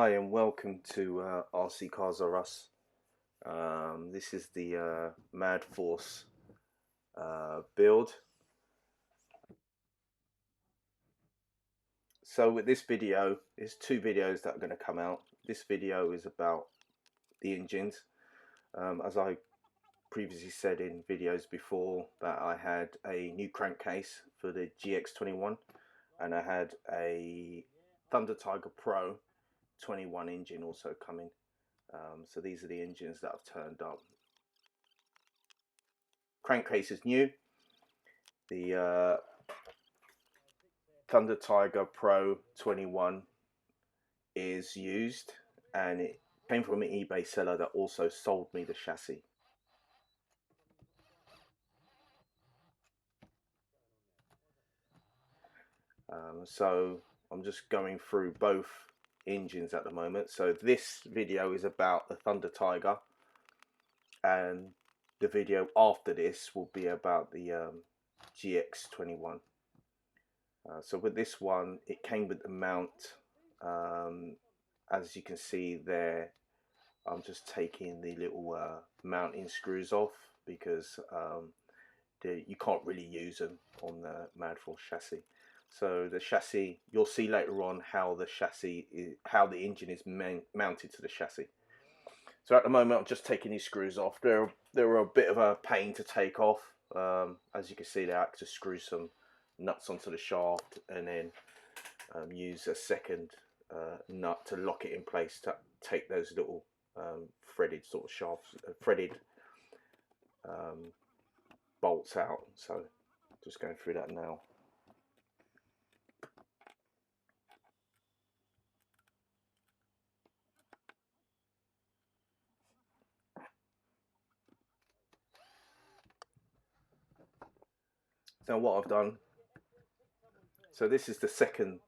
Hi and welcome to RC Cars R Us. This is the Mad Force build. So with this video, there's two videos that are going to come out. This video is about the engines. As I previously said in videos before, that I had a new crankcase for the GX21 and I had a Thunder Tiger Pro 21 engine also coming. So these are the engines that have turned up. Crankcase is new. The Thunder Tiger Pro 21 is used, and it came from an eBay seller that also sold me the chassis. So I'm just going through both engines at the moment. So this video is about the Thunder Tiger, and the video after this will be about the GX21. So with this one, it came with the mount. As you can see there, I'm just taking the little mounting screws off because you can't really use them on the Mad Force chassis. So the chassis, you'll see later on how the chassis is, how the engine is mounted to the chassis. So at the moment, I'm just taking these screws off. They're a bit of a pain to take off. As you can see, they have to screw some nuts onto the shaft and then use a second nut to lock it in place to take those little threaded sort of shafts, threaded bolts out. So just going through that now. So what I've done, so this is the second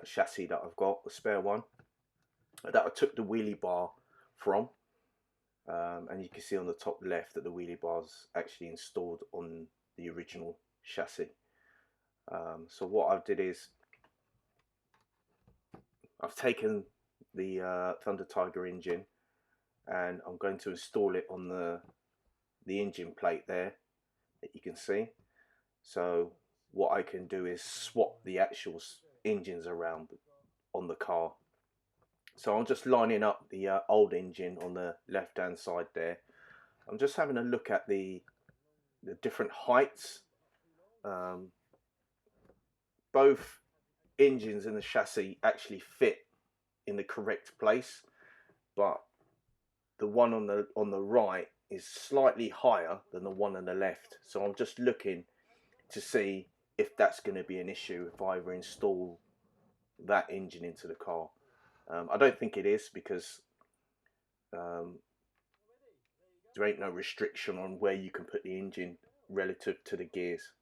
chassis that I've got, the spare one, that I took the wheelie bar from. And you can see on the top left that the wheelie bar is actually installed on the original chassis. So what I did is I've taken the Thunder Tiger engine and I'm going to install it on the engine plate there that you can see. So what I can do is swap the actual engines around on the car. So I'm just lining up the old engine on the left hand side there. I'm just having a look at the different heights. Both engines in the chassis actually fit in the correct place, but the one on the right is slightly higher than the one on the left. So I'm just looking to see if that's going to be an issue if I ever install that engine into the car. I don't think it is, because there ain't no restriction on where you can put the engine relative to the gears.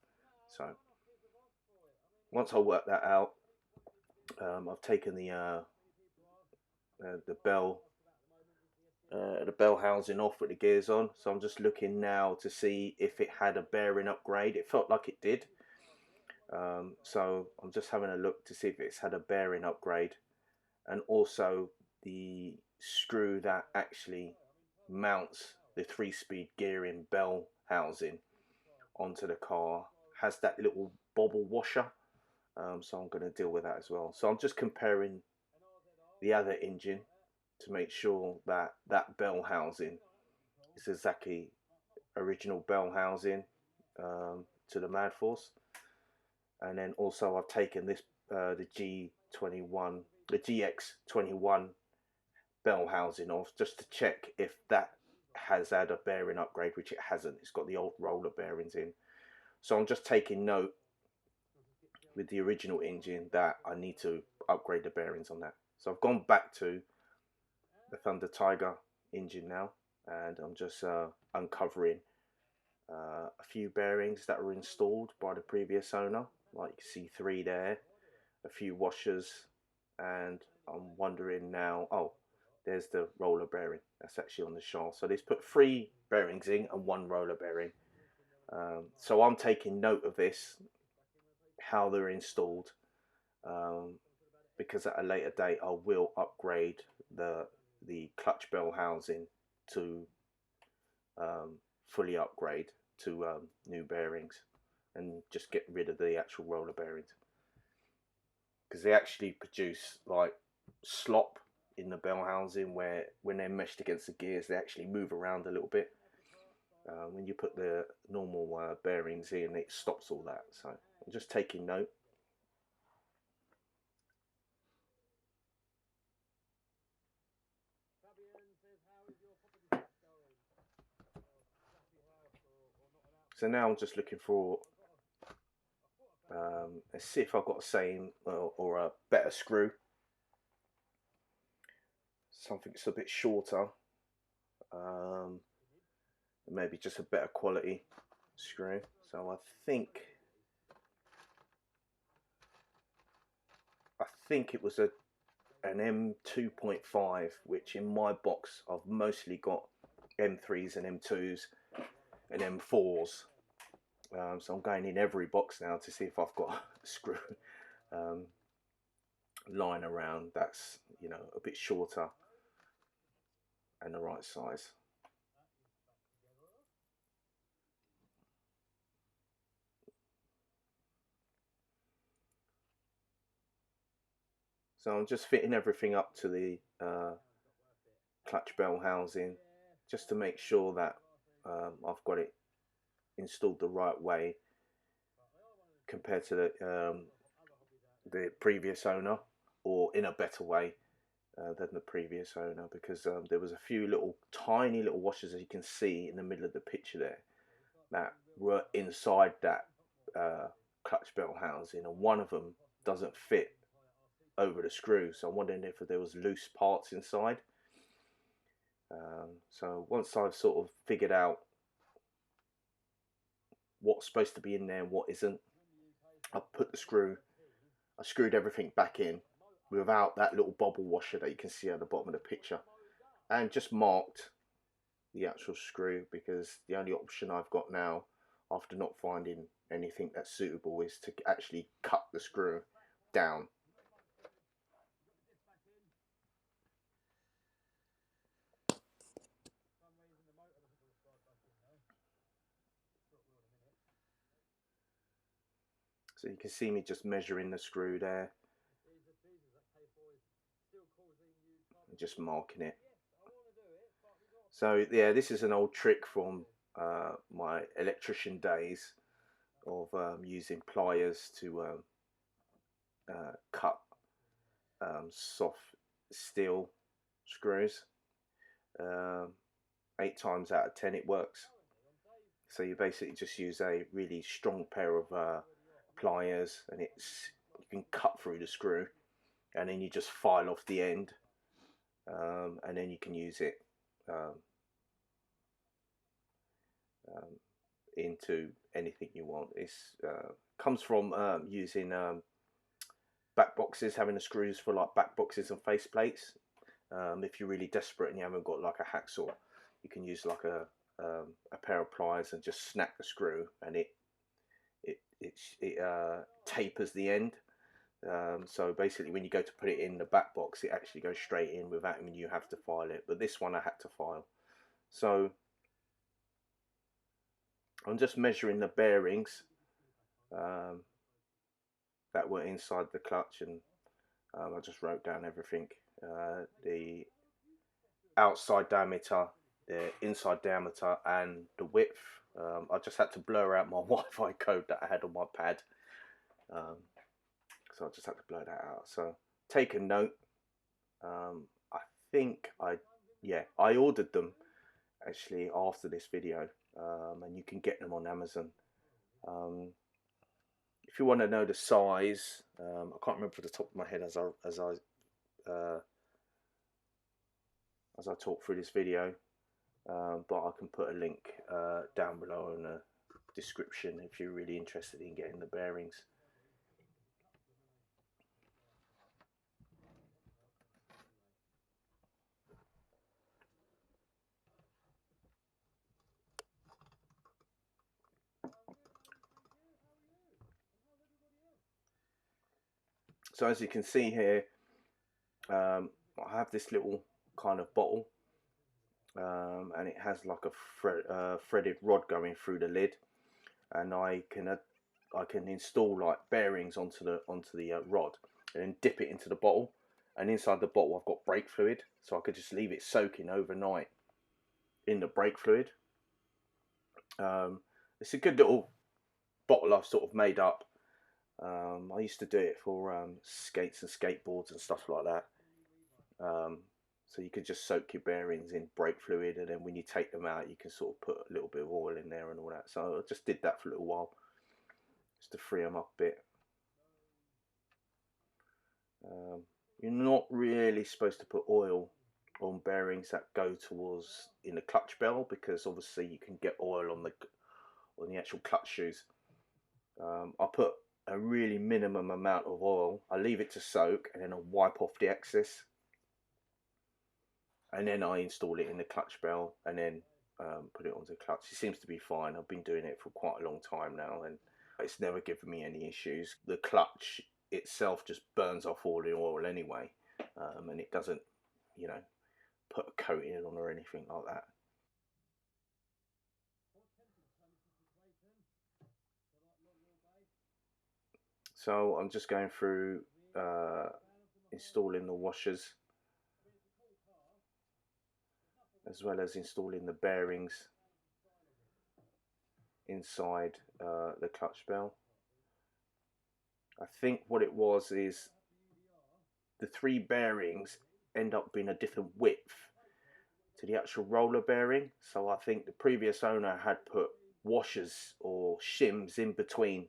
So once I work that out, I've taken the bell housing off with the gears on. So I'm just looking now to see if it had a bearing upgrade. It felt like it did. So I'm just having a look to see if it's had a bearing upgrade, and also the screw that actually mounts the 3-speed gearing bell housing onto the car has that little bobble washer. So I'm going to deal with that as well. So I'm just comparing the other engine to make sure that that bell housing is exactly original bell housing to the Mad Force. And then also I've taken this the GX21 bell housing off just to check if that has had a bearing upgrade, which it hasn't. It's got the old roller bearings in. So I'm just taking note with the original engine that I need to upgrade the bearings on that. So I've gone back to the Thunder Tiger engine now, and I'm just uncovering a few bearings that were installed by the previous owner. Like you can see 3 there, a few washers, and I'm wondering now, oh, there's the roller bearing that's actually on the shaft. So they've put 3 bearings in and 1 roller bearing. So I'm taking note of this, how they're installed, because at a later date I will upgrade the clutch bell housing to fully upgrade to new bearings, and just get rid of the actual roller bearings, because they actually produce like slop in the bell housing, where when they're meshed against the gears they actually move around a little bit. When you put the normal bearings in, it stops all that. So I'm just taking note. So now I'm just looking for let's see if I've got the same or a better screw, something that's a bit shorter, maybe just a better quality screw. So I think it was an M2.5, which in my box I've mostly got M3s and M2s and M4s. So I'm going in every box now to see if I've got a screw lying around that's, you know, a bit shorter and the right size. So I'm just fitting everything up to the clutch bell housing, just to make sure that I've got it installed the right way compared to the previous owner, or in a better way than the previous owner, because there was a few little tiny little washers, as you can see in the middle of the picture there, that were inside that clutch bell housing, and one of them doesn't fit over the screw. So I'm wondering if there was loose parts inside. So once I've sort of figured out what's supposed to be in there and what isn't, I screwed everything back in without that little bubble washer that you can see at the bottom of the picture, and just marked the actual screw, because the only option I've got now, after not finding anything that's suitable, is to actually cut the screw down. So you can see me just measuring the screw there and just marking it. So yeah, this is an old trick from my electrician days of using pliers to cut soft steel screws. 8 times out of 10 it works. So you basically just use a really strong pair of pliers, and you can cut through the screw, and then you just file off the end, and then you can use it into anything you want. It comes from using back boxes, having the screws for like back boxes and face plates. If you're really desperate and you haven't got like a hacksaw, you can use like a pair of pliers and just snap the screw, and it tapers the end. So basically, when you go to put it in the back box, it actually goes straight in without even you have to file it. But this one I had to file. So I'm just measuring the bearings that were inside the clutch, and I just wrote down everything. The outside diameter, the inside diameter, and the width. I just had to blur out my Wi-Fi code that I had on my pad, so I just had to blur that out. So take a note. I think I ordered them actually after this video, and you can get them on Amazon. If you want to know the size, I can't remember off the top of my head as I talk through this video, but I can put a link down below in the description if you're really interested in getting the bearings. So as you can see here, I have this little kind of bottle, and it has like a threaded rod going through the lid, and I can install like bearings onto the rod, and then dip it into the bottle. And inside the bottle, I've got brake fluid, so I could just leave it soaking overnight in the brake fluid. It's a good little bottle I've sort of made up. I used to do it for skates and skateboards and stuff like that. So you could just soak your bearings in brake fluid, and then when you take them out, you can sort of put a little bit of oil in there and all that. So I just did that for a little while, just to free them up a bit. You're not really supposed to put oil on bearings that go towards in the clutch bell, because obviously you can get oil on the actual clutch shoes. I put a really minimum amount of oil. I leave it to soak, and then I wipe off the excess, and then I install it in the clutch bell, and then put it onto the clutch. It seems to be fine. I've been doing it for quite a long time now, and it's never given me any issues. The clutch itself just burns off all the oil anyway, and it doesn't, you know, put a coating on or anything like that. So I'm just going through installing the washers, as well as installing the bearings inside the clutch bell. I think what it was is the three bearings end up being a different width to the actual roller bearing. So I think the previous owner had put washers or shims in between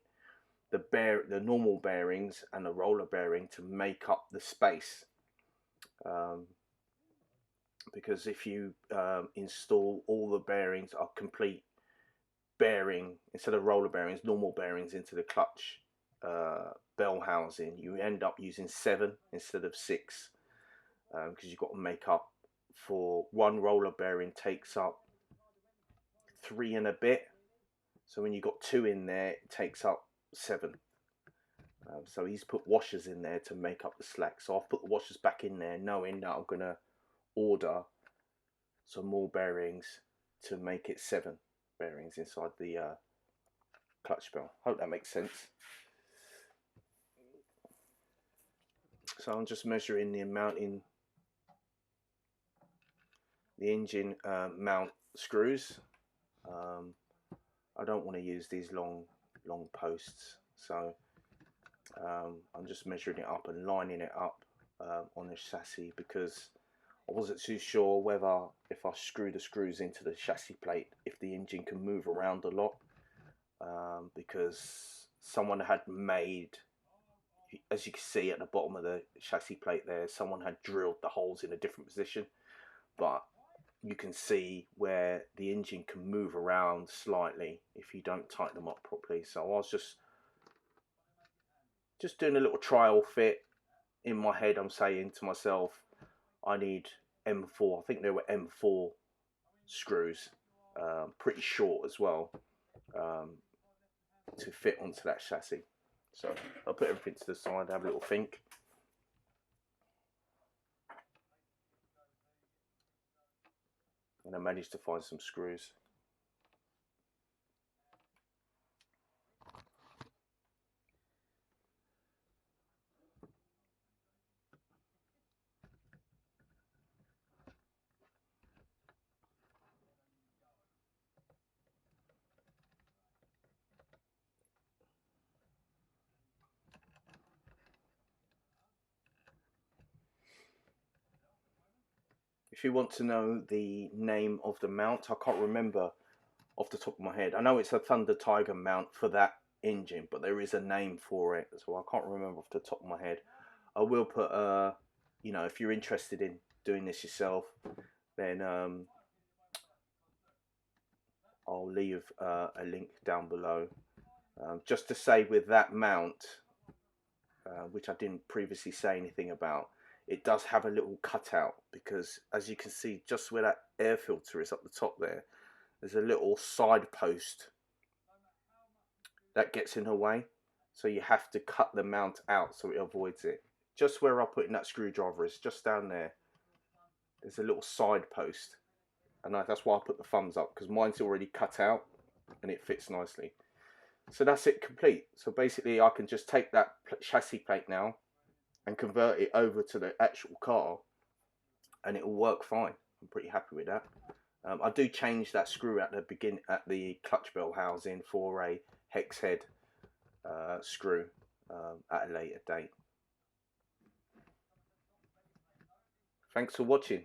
the normal bearings and the roller bearing to make up the space. Because if you install all the bearings are complete bearing instead of roller bearings, normal bearings into the clutch bell housing, you end up using 7 instead of 6, because you've got to make up for one roller bearing takes up 3 and a bit. So when you've got 2 in there, it takes up 7. So he's put washers in there to make up the slack. So I've put the washers back in there, knowing that I'm gonna order some more bearings to make it 7 bearings inside the clutch bell. Hope that makes sense. So I'm just measuring the amount in the engine mount screws. I don't want to use these long posts, so I'm just measuring it up and lining it up on the chassis, because I wasn't too sure whether if I screw the screws into the chassis plate, if the engine can move around a lot, because someone had made, as you can see at the bottom of the chassis plate there, someone had drilled the holes in a different position, but you can see where the engine can move around slightly if you don't tighten them up properly. So I was just doing a little trial fit. In my head, I'm saying to myself, I need M4. I think they were M4 screws, pretty short as well, to fit onto that chassis. So I'll put everything to the side, have a little think. And I managed to find some screws. If you want to know the name of the mount, I can't remember off the top of my head. I know it's a Thunder Tiger mount for that engine, but there is a name for it, so I can't remember off the top of my head. I will put, you know, if you're interested in doing this yourself, then I'll leave a link down below. Just to say, with that mount, which I didn't previously say anything about, it does have a little cutout, because as you can see, just where that air filter is up the top there's a little side post that gets in the way. so you have to cut the mount out so it avoids it. Just where I put in that screwdriver is just down there. There's a little side post, and that's why I put the thumbs up, because mine's already cut out and it fits nicely. So that's it complete. So basically I can just take that chassis plate now and convert it over to the actual car, and it will work fine. I'm pretty happy with that. I do change that screw at the clutch bell housing for a hex head screw at a later date. Thanks for watching.